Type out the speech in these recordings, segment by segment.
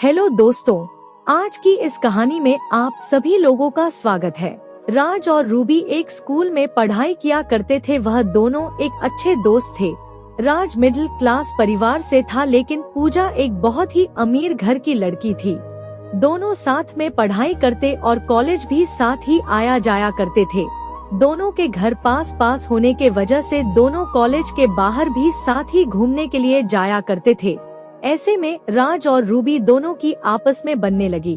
Hello दोस्तों, आज की इस कहानी में आप सभी लोगों का स्वागत है। राज और रूबी एक स्कूल में पढ़ाई किया करते थे। वह दोनों एक अच्छे दोस्त थे। राज मिडिल क्लास परिवार से था, लेकिन पूजा एक बहुत ही अमीर घर की लड़की थी। दोनों साथ में पढ़ाई करते और कॉलेज भी साथ ही आया जाया करते थे। दोनों के घर पास पास होने के वजह से दोनों कॉलेज के बाहर भी साथ ही घूमने के लिए जाया करते थे। ऐसे में राज और रूबी दोनों की आपस में बनने लगी।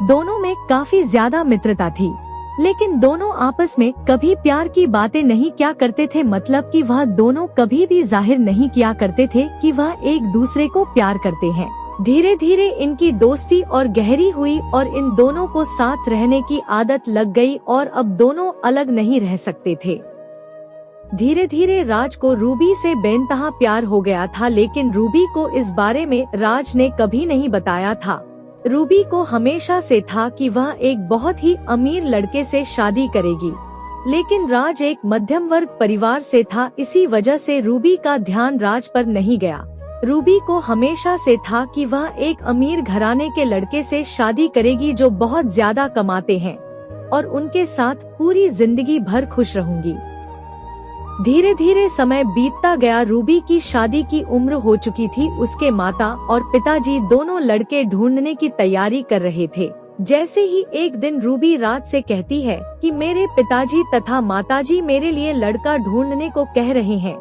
दोनों में काफी ज्यादा मित्रता थी, लेकिन दोनों आपस में कभी प्यार की बातें नहीं किया करते थे। मतलब कि वह दोनों कभी भी जाहिर नहीं किया करते थे कि वह एक दूसरे को प्यार करते हैं। धीरे धीरे इनकी दोस्ती और गहरी हुई और इन दोनों को साथ रहने की आदत लग गई और अब दोनों अलग नहीं रह सकते थे। धीरे धीरे राज को रूबी से बेइंतहा प्यार हो गया था, लेकिन रूबी को इस बारे में राज ने कभी नहीं बताया था। रूबी को हमेशा से था कि वह एक बहुत ही अमीर लड़के से शादी करेगी, लेकिन राज एक मध्यम वर्ग परिवार से था। इसी वजह से रूबी का ध्यान राज पर नहीं गया। रूबी को हमेशा से था कि वह एक अमीर घराने के लड़के से शादी करेगी जो बहुत ज्यादा कमाते हैं, और उनके साथ पूरी जिंदगी भर खुश रहूंगी। धीरे धीरे समय बीतता गया। रूबी की शादी की उम्र हो चुकी थी। उसके माता और पिताजी दोनों लड़के ढूंढने की तैयारी कर रहे थे। जैसे ही एक दिन रूबी राज से कहती है कि मेरे पिताजी तथा माताजी मेरे लिए लड़का ढूंढने को कह रहे हैं,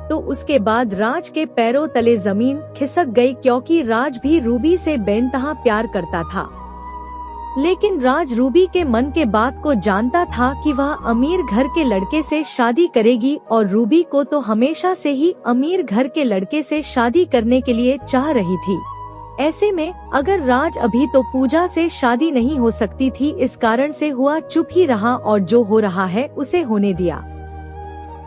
तो उसके बाद राज के पैरों तले जमीन खिसक गई, क्योंकि राज भी रूबी से बेइंतहा प्यार करता था। लेकिन राज रूबी के मन के बात को जानता था कि वह अमीर घर के लड़के से शादी करेगी, और रूबी को तो हमेशा से ही अमीर घर के लड़के से शादी करने के लिए चाह रही थी। ऐसे में अगर राज अभी तो पूजा से शादी नहीं हो सकती थी, इस कारण से हुआ चुप ही रहा और जो हो रहा है उसे होने दिया।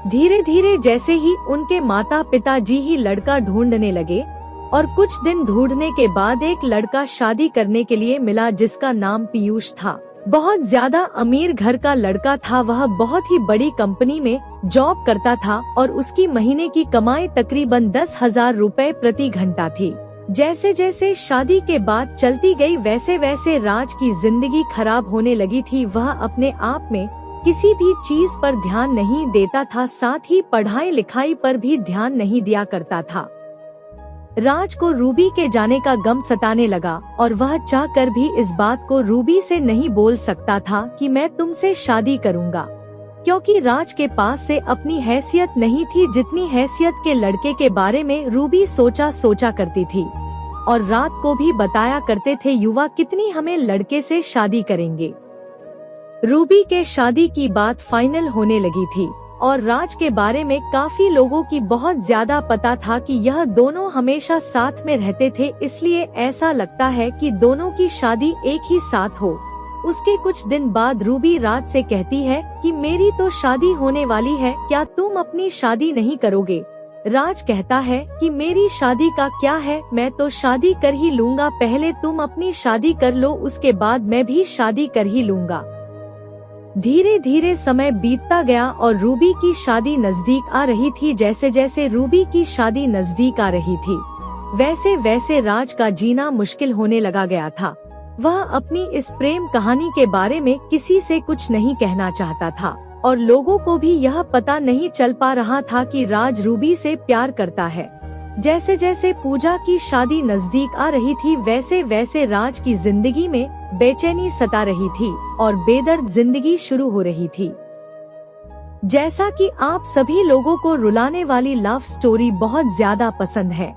धीरे धीरे जैसे ही उनके माता पिताजी ही लड़का ढूंढने लगे, और कुछ दिन ढूंढने के बाद एक लड़का शादी करने के लिए मिला जिसका नाम पीयूष था। बहुत ज्यादा अमीर घर का लड़का था। वह बहुत ही बड़ी कंपनी में जॉब करता था और उसकी महीने की कमाई तकरीबन 10,000 रुपए प्रति घंटा थी। जैसे जैसे शादी के बाद चलती गई, वैसे वैसे राज की जिंदगी खराब होने लगी थी। वह अपने आप में किसी भी चीज पर ध्यान नहीं देता था, साथ ही पढ़ाई लिखाई पर भी ध्यान नहीं दिया करता था। राज को रूबी के जाने का गम सताने लगा, और वह चाहकर भी इस बात को रूबी से नहीं बोल सकता था कि मैं तुमसे शादी करूंगा, क्योंकि राज के पास से अपनी हैसियत नहीं थी जितनी हैसियत के लड़के के बारे में रूबी सोचा करती थी। और रात को भी बताया करते थे युवा कितनी हमें लड़के से शादी करेंगे। रूबी के शादी की बात फाइनल होने लगी थी, और राज के बारे में काफी लोगों की बहुत ज्यादा पता था कि यह दोनों हमेशा साथ में रहते थे, इसलिए ऐसा लगता है कि दोनों की शादी एक ही साथ हो। उसके कुछ दिन बाद रूबी राज से कहती है कि मेरी तो शादी होने वाली है, क्या तुम अपनी शादी नहीं करोगे? राज कहता है कि मेरी शादी का क्या है, मैं तो शादी कर ही लूंगा। पहले तुम अपनी शादी कर लो, उसके बाद मैं भी शादी कर ही लूंगा। धीरे धीरे समय बीतता गया और रूबी की शादी नजदीक आ रही थी। जैसे जैसे रूबी की शादी नजदीक आ रही थी, वैसे वैसे राज का जीना मुश्किल होने लगा गया था। वह अपनी इस प्रेम कहानी के बारे में किसी से कुछ नहीं कहना चाहता था, और लोगों को भी यह पता नहीं चल पा रहा था कि राज रूबी से प्यार करता है। जैसे जैसे पूजा की शादी नजदीक आ रही थी, वैसे वैसे राज की जिंदगी में बेचैनी सता रही थी और बेदर्द जिंदगी शुरू हो रही थी। जैसा कि आप सभी लोगों को रुलाने वाली लव स्टोरी बहुत ज्यादा पसंद है,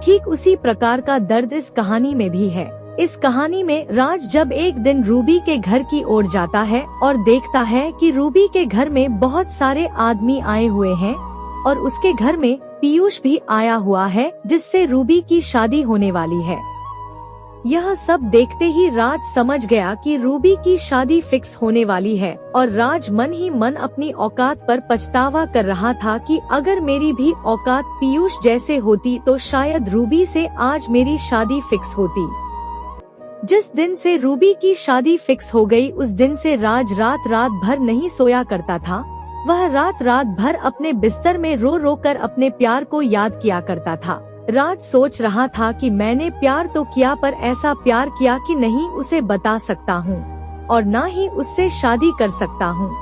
ठीक उसी प्रकार का दर्द इस कहानी में भी है। इस कहानी में राज जब एक दिन रूबी के घर की ओर जाता है और देखता है कि रूबी के घर में बहुत सारे आदमी आए हुए हैं, और उसके घर में पीयूष भी आया हुआ है जिससे रूबी की शादी होने वाली है। यह सब देखते ही राज समझ गया कि रूबी की शादी फिक्स होने वाली है, और राज मन ही मन अपनी औकात पर पछतावा कर रहा था कि अगर मेरी भी औकात पीयूष जैसे होती तो शायद रूबी से आज मेरी शादी फिक्स होती। जिस दिन से रूबी की शादी फिक्स हो गई, उस दिन से राज रात भर नहीं सोया करता था। वह रात भर अपने बिस्तर में रो रो कर अपने प्यार को याद किया करता था। राज सोच रहा था कि मैंने प्यार तो किया, पर ऐसा प्यार किया कि नहीं उसे बता सकता हूँ और ना ही उससे शादी कर सकता हूँ।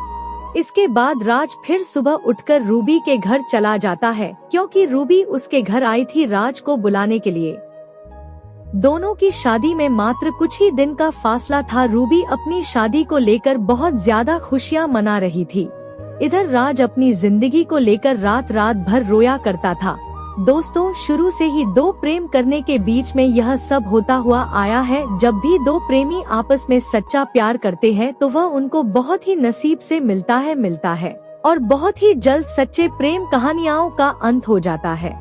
इसके बाद राज फिर सुबह उठकर रूबी के घर चला जाता है, क्योंकि रूबी उसके घर आई थी राज को बुलाने के लिए। दोनों की शादी में मात्र कुछ ही दिन का फासला था। रूबी अपनी शादी को लेकर बहुत ज्यादा खुशियां मना रही थी। इधर राज अपनी जिंदगी को लेकर रात रात भर रोया करता था। दोस्तों, शुरू से ही दो प्रेम करने के बीच में यह सब होता हुआ आया है। जब भी दो प्रेमी आपस में सच्चा प्यार करते हैं तो वह उनको बहुत ही नसीब से मिलता है और बहुत ही जल्द सच्चे प्रेम कहानियों का अंत हो जाता है।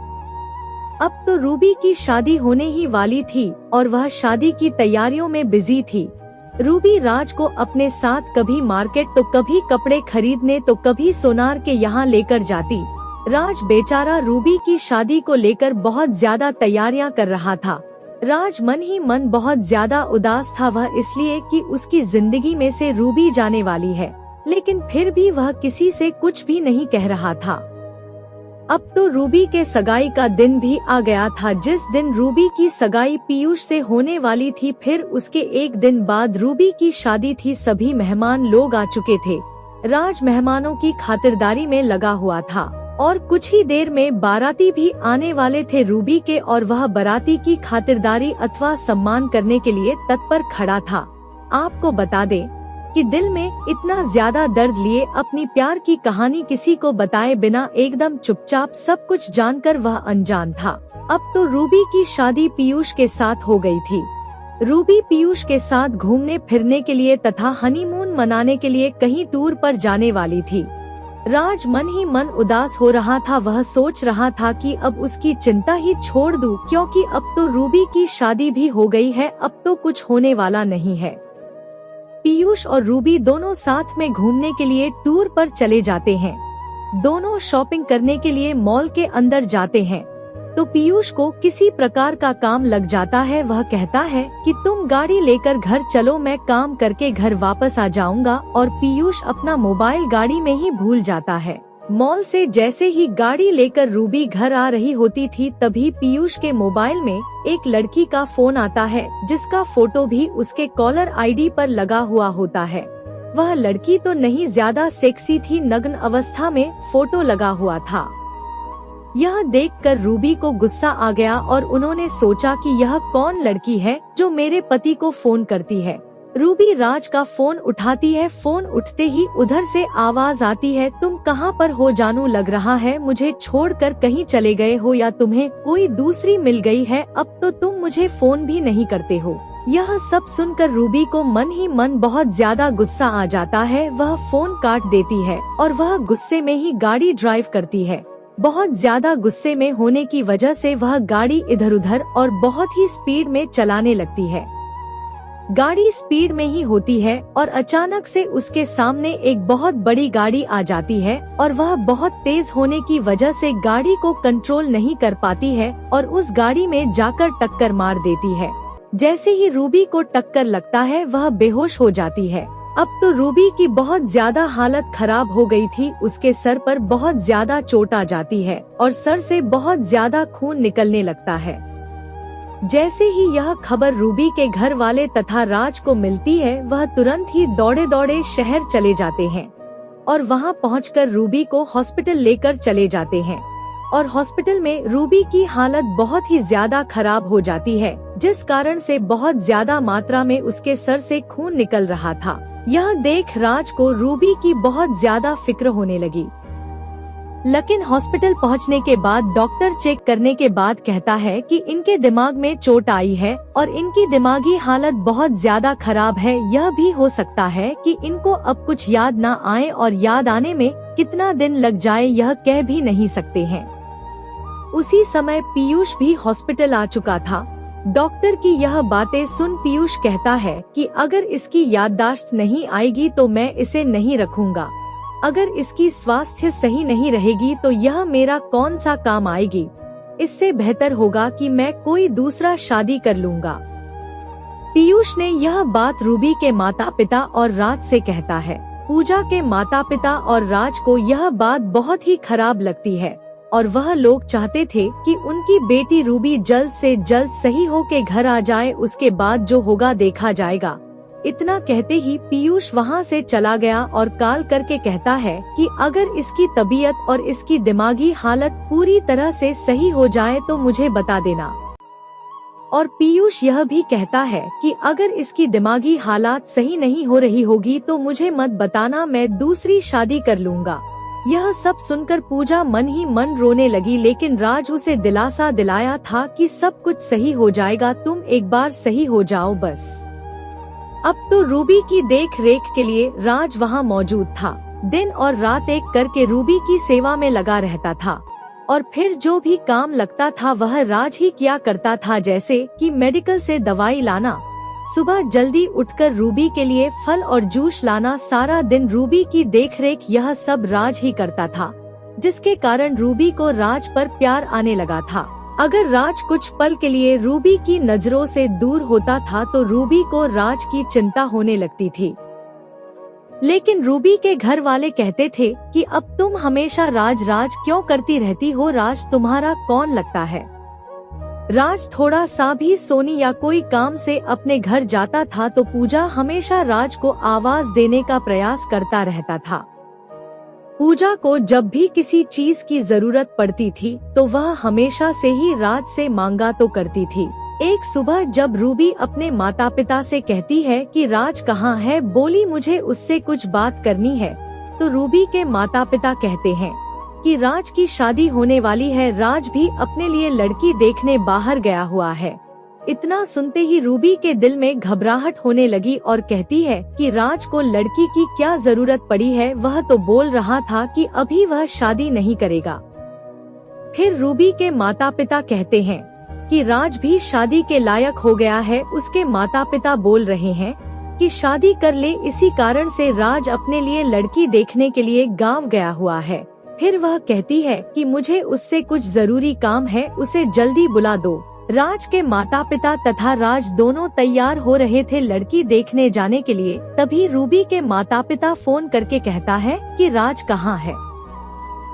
अब तो रूबी की शादी होने ही वाली थी और वह शादी की तैयारियों में बिजी थी। रूबी राज को अपने साथ कभी मार्केट तो कभी कपड़े खरीदने तो कभी सोनार के यहाँ लेकर जाती। राज बेचारा रूबी की शादी को लेकर बहुत ज्यादा तैयारियां कर रहा था। राज मन ही मन बहुत ज्यादा उदास था, वह इसलिए कि उसकी जिंदगी में से रूबी जाने वाली है, लेकिन फिर भी वह किसी से कुछ भी नहीं कह रहा था। अब तो रूबी के सगाई का दिन भी आ गया था। जिस दिन रूबी की सगाई पीयूष से होने वाली थी, फिर उसके एक दिन बाद रूबी की शादी थी। सभी मेहमान लोग आ चुके थे। राज मेहमानों की खातिरदारी में लगा हुआ था और कुछ ही देर में बाराती भी आने वाले थे रूबी के, और वह बाराती की खातिरदारी अथवा सम्मान करने के लिए तत्पर खड़ा था। आपको बता दें कि दिल में इतना ज्यादा दर्द लिए अपनी प्यार की कहानी किसी को बताए बिना एकदम चुपचाप सब कुछ जानकर वह अनजान था। अब तो रूबी की शादी पीयूष के साथ हो गई थी। रूबी पीयूष के साथ घूमने फिरने के लिए तथा हनीमून मनाने के लिए कहीं टूर पर जाने वाली थी। राज मन ही मन उदास हो रहा था। वह सोच रहा था कि अब उसकी चिंता ही छोड़ दूं, क्योंकि अब तो रूबी की शादी भी हो गई है, अब तो कुछ होने वाला नहीं है। पीयूष और रूबी दोनों साथ में घूमने के लिए टूर पर चले जाते हैं। दोनों शॉपिंग करने के लिए मॉल के अंदर जाते हैं तो पीयूष को किसी प्रकार का काम लग जाता है। वह कहता है कि तुम गाड़ी लेकर घर चलो, मैं काम करके घर वापस आ जाऊंगा, और पीयूष अपना मोबाइल गाड़ी में ही भूल जाता है। मॉल से जैसे ही गाड़ी लेकर रूबी घर आ रही होती थी, तभी पीयूष के मोबाइल में एक लड़की का फोन आता है, जिसका फोटो भी उसके कॉलर आईडी पर लगा हुआ होता है। वह लड़की तो नहीं ज्यादा सेक्सी थी, नग्न अवस्था में फोटो लगा हुआ था। यह देखकर रूबी को गुस्सा आ गया और उन्होंने सोचा कि यह कौन लड़की है जो मेरे पति को फोन करती है। रूबी राज का फोन उठाती है। फोन उठते ही उधर से आवाज आती है, तुम कहाँ पर हो जानू? लग रहा है मुझे छोड़कर कहीं चले गए हो या तुम्हें कोई दूसरी मिल गई है। अब तो तुम मुझे फोन भी नहीं करते हो। यह सब सुनकर रूबी को मन ही मन बहुत ज्यादा गुस्सा आ जाता है। वह फोन काट देती है और वह गुस्से में ही गाड़ी ड्राइव करती है। बहुत ज्यादा गुस्से में होने की वजह से वह गाड़ी इधर उधर और बहुत ही स्पीड में चलाने लगती है। गाड़ी स्पीड में ही होती है और अचानक से उसके सामने एक बहुत बड़ी गाड़ी आ जाती है और वह बहुत तेज होने की वजह से गाड़ी को कंट्रोल नहीं कर पाती है और उस गाड़ी में जाकर टक्कर मार देती है। जैसे ही रूबी को टक्कर लगता है, वह बेहोश हो जाती है। अब तो रूबी की बहुत ज्यादा हालत खराब हो गई थी। उसके सर पर बहुत ज्यादा चोट आ जाती है और सर से बहुत ज्यादा खून निकलने लगता है। जैसे ही यह खबर रूबी के घर वाले तथा राज को मिलती है, वह तुरंत ही दौड़े दौड़े शहर चले जाते हैं और वहां पहुंचकर रूबी को हॉस्पिटल लेकर चले जाते हैं। और हॉस्पिटल में रूबी की हालत बहुत ही ज्यादा खराब हो जाती है, जिस कारण से बहुत ज्यादा मात्रा में उसके सर से खून निकल रहा था। यह देख राज को रूबी की बहुत ज्यादा फिक्र होने लगी। लेकिन हॉस्पिटल पहुंचने के बाद डॉक्टर चेक करने के बाद कहता है कि इनके दिमाग में चोट आई है और इनकी दिमागी हालत बहुत ज्यादा खराब है। यह भी हो सकता है कि इनको अब कुछ याद न आए और याद आने में कितना दिन लग जाए यह कह भी नहीं सकते हैं। उसी समय पीयूष भी हॉस्पिटल आ चुका था। डॉक्टर की यह बातें सुन पीयूष कहता है कि अगर इसकी याददाश्त नहीं आएगी तो मैं इसे नहीं रखूंगा। अगर इसकी स्वास्थ्य सही नहीं रहेगी तो यह मेरा कौन सा काम आएगी। इससे बेहतर होगा कि मैं कोई दूसरा शादी कर लूंगा। पीयूष ने यह बात रूबी के माता पिता और राज से कहता है। पूजा के माता पिता और राज को यह बात बहुत ही खराब लगती है। और वह लोग चाहते थे कि उनकी बेटी रूबी जल्द से जल्द सही होके घर आ जाए, उसके बाद जो होगा देखा जाएगा। इतना कहते ही पीयूष वहाँ से चला गया और कॉल करके कहता है कि अगर इसकी तबीयत और इसकी दिमागी हालत पूरी तरह से सही हो जाए तो मुझे बता देना। और पीयूष यह भी कहता है कि अगर इसकी दिमागी हालात सही नहीं हो रही होगी तो मुझे मत बताना, मैं दूसरी शादी कर लूँगा। यह सब सुनकर पूजा मन ही मन रोने लगी, लेकिन राज उसे दिलासा दिलाया था कि सब कुछ सही हो जाएगा, तुम एक बार सही हो जाओ बस। अब तो रूबी की देख रेख के लिए राज वहाँ मौजूद था। दिन और रात एक करके रूबी की सेवा में लगा रहता था और फिर जो भी काम लगता था वह राज ही किया करता था, जैसे कि मेडिकल से दवाई लाना, सुबह जल्दी उठकर रूबी के लिए फल और जूस लाना, सारा दिन रूबी की देखरेख, यह सब राज ही करता था, जिसके कारण रूबी को राज पर प्यार आने लगा था। अगर राज कुछ पल के लिए रूबी की नजरों से दूर होता था तो रूबी को राज की चिंता होने लगती थी। लेकिन रूबी के घर वाले कहते थे कि अब तुम हमेशा राज राज क्यों करती रहती हो, राज तुम्हारा कौन लगता है। राज थोड़ा सा भी सोनी या कोई काम से अपने घर जाता था तो पूजा हमेशा राज को आवाज देने का प्रयास करता रहता था। पूजा को जब भी किसी चीज की जरूरत पड़ती थी तो वह हमेशा से ही राज से मांगा तो करती थी। एक सुबह जब रूबी अपने माता पिता से कहती है कि राज कहाँ है, बोली मुझे उससे कुछ बात करनी है, तो रूबी के माता पिता कहते हैं कि राज की शादी होने वाली है, राज भी अपने लिए लड़की देखने बाहर गया हुआ है। इतना सुनते ही रूबी के दिल में घबराहट होने लगी और कहती है कि राज को लड़की की क्या जरूरत पड़ी है, वह तो बोल रहा था कि अभी वह शादी नहीं करेगा। फिर रूबी के माता पिता कहते हैं कि राज भी शादी के लायक हो गया है, उसके माता पिता बोल रहे हैं कि शादी कर ले, इसी कारण से राज अपने लिए लड़की देखने के लिए गाँव गया हुआ है। फिर वह कहती है कि मुझे उससे कुछ जरूरी काम है, उसे जल्दी बुला दो। राज के माता पिता तथा राज दोनों तैयार हो रहे थे लड़की देखने जाने के लिए, तभी रूबी के माता पिता फोन करके कहता है कि राज कहाँ है।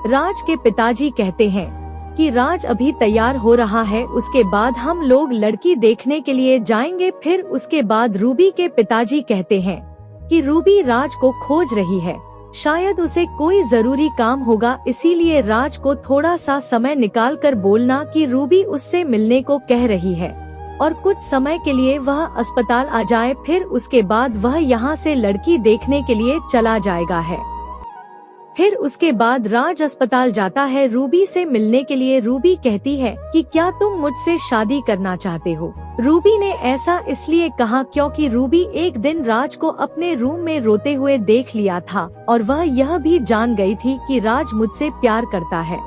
राज के पिताजी कहते हैं कि राज अभी तैयार हो रहा है, उसके बाद हम लोग लड़की देखने के लिए जाएंगे। फिर उसके बाद रूबी के पिताजी कहते हैं कि रूबी राज को खोज रही है, शायद उसे कोई जरूरी काम होगा, इसीलिए राज को थोड़ा सा समय निकाल कर बोलना कि रूबी उससे मिलने को कह रही है और कुछ समय के लिए वह अस्पताल आ जाए, फिर उसके बाद वह यहाँ से लड़की देखने के लिए चला जाएगा है। फिर उसके बाद राज अस्पताल जाता है रूबी से मिलने के लिए। रूबी कहती है कि क्या तुम मुझसे शादी करना चाहते हो। रूबी ने ऐसा इसलिए कहा क्योंकि रूबी एक दिन राज को अपने रूम में रोते हुए देख लिया था और वह यह भी जान गई थी कि राज मुझसे प्यार करता है।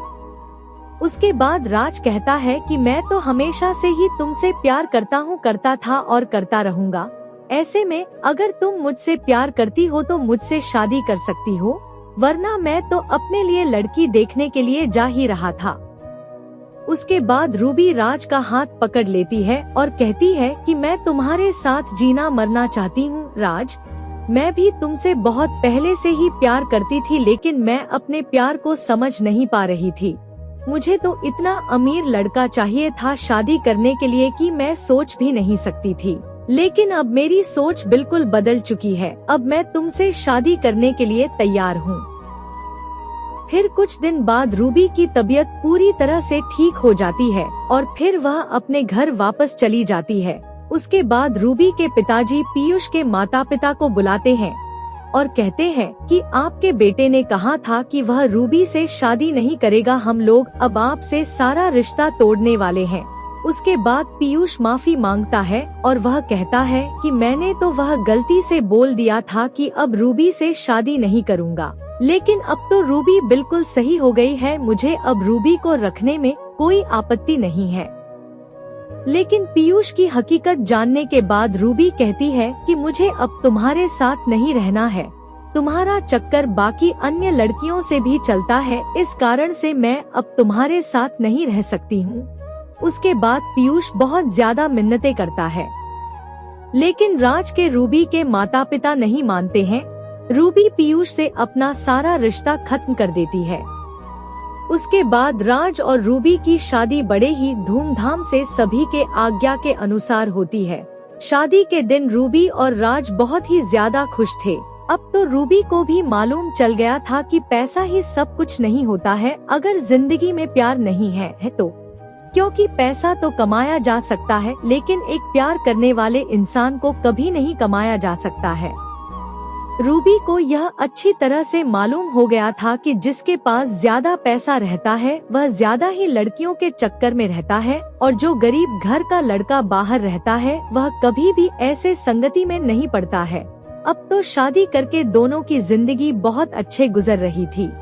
उसके बाद राज कहता है कि मैं तो हमेशा से ही तुमसे प्यार करता हूँ, करता था और करता रहूँगा। ऐसे में अगर तुम मुझसे प्यार करती हो तो मुझसे शादी कर सकती हो, वरना मैं तो अपने लिए लड़की देखने के लिए जा ही रहा था। उसके बाद रूबी राज का हाथ पकड़ लेती है और कहती है कि मैं तुम्हारे साथ जीना मरना चाहती हूँ राज, मैं भी तुमसे बहुत पहले से ही प्यार करती थी, लेकिन मैं अपने प्यार को समझ नहीं पा रही थी। मुझे तो इतना अमीर लड़का चाहिए था शादी करने के लिए कि मैं सोच भी नहीं सकती थी, लेकिन अब मेरी सोच बिल्कुल बदल चुकी है, अब मैं तुमसे शादी करने के लिए तैयार हूँ। फिर कुछ दिन बाद रूबी की तबीयत पूरी तरह से ठीक हो जाती है और फिर वह अपने घर वापस चली जाती है। उसके बाद रूबी के पिताजी पीयूष के माता पिता को बुलाते हैं और कहते हैं कि आपके बेटे ने कहा था कि वह रूबी से शादी नहीं करेगा, हम लोग अब आपसे सारा रिश्ता तोड़ने वाले हैं। उसके बाद पीयूष माफी मांगता है और वह कहता है कि मैंने तो वह गलती से बोल दिया था कि अब रूबी से शादी नहीं करूँगा, लेकिन अब तो रूबी बिल्कुल सही हो गई है, मुझे अब रूबी को रखने में कोई आपत्ति नहीं है। लेकिन पीयूष की हकीकत जानने के बाद रूबी कहती है कि मुझे अब तुम्हारे साथ नहीं रहना है, तुम्हारा चक्कर बाकी अन्य लड़कियों से भी चलता है, इस कारण से मैं अब तुम्हारे साथ नहीं रह सकती हूँ। उसके बाद पीयूष बहुत ज्यादा मिन्नतें करता है, लेकिन राज के रूबी के माता पिता नहीं मानते हैं। रूबी पीयूष से अपना सारा रिश्ता खत्म कर देती है। उसके बाद राज और रूबी की शादी बड़े ही धूमधाम से सभी के आज्ञा के अनुसार होती है। शादी के दिन रूबी और राज बहुत ही ज्यादा खुश थे। अब तो रूबी को भी मालूम चल गया था कि पैसा ही सब कुछ नहीं होता है अगर जिंदगी में प्यार नहीं है तो, क्योंकि पैसा तो कमाया जा सकता है लेकिन एक प्यार करने वाले इंसान को कभी नहीं कमाया जा सकता है। रूबी को यह अच्छी तरह से मालूम हो गया था कि जिसके पास ज्यादा पैसा रहता है वह ज्यादा ही लड़कियों के चक्कर में रहता है और जो गरीब घर का लड़का बाहर रहता है वह कभी भी ऐसे संगति में नहीं पड़ता है। अब तो शादी करके दोनों की जिंदगी बहुत अच्छे गुजर रही थी।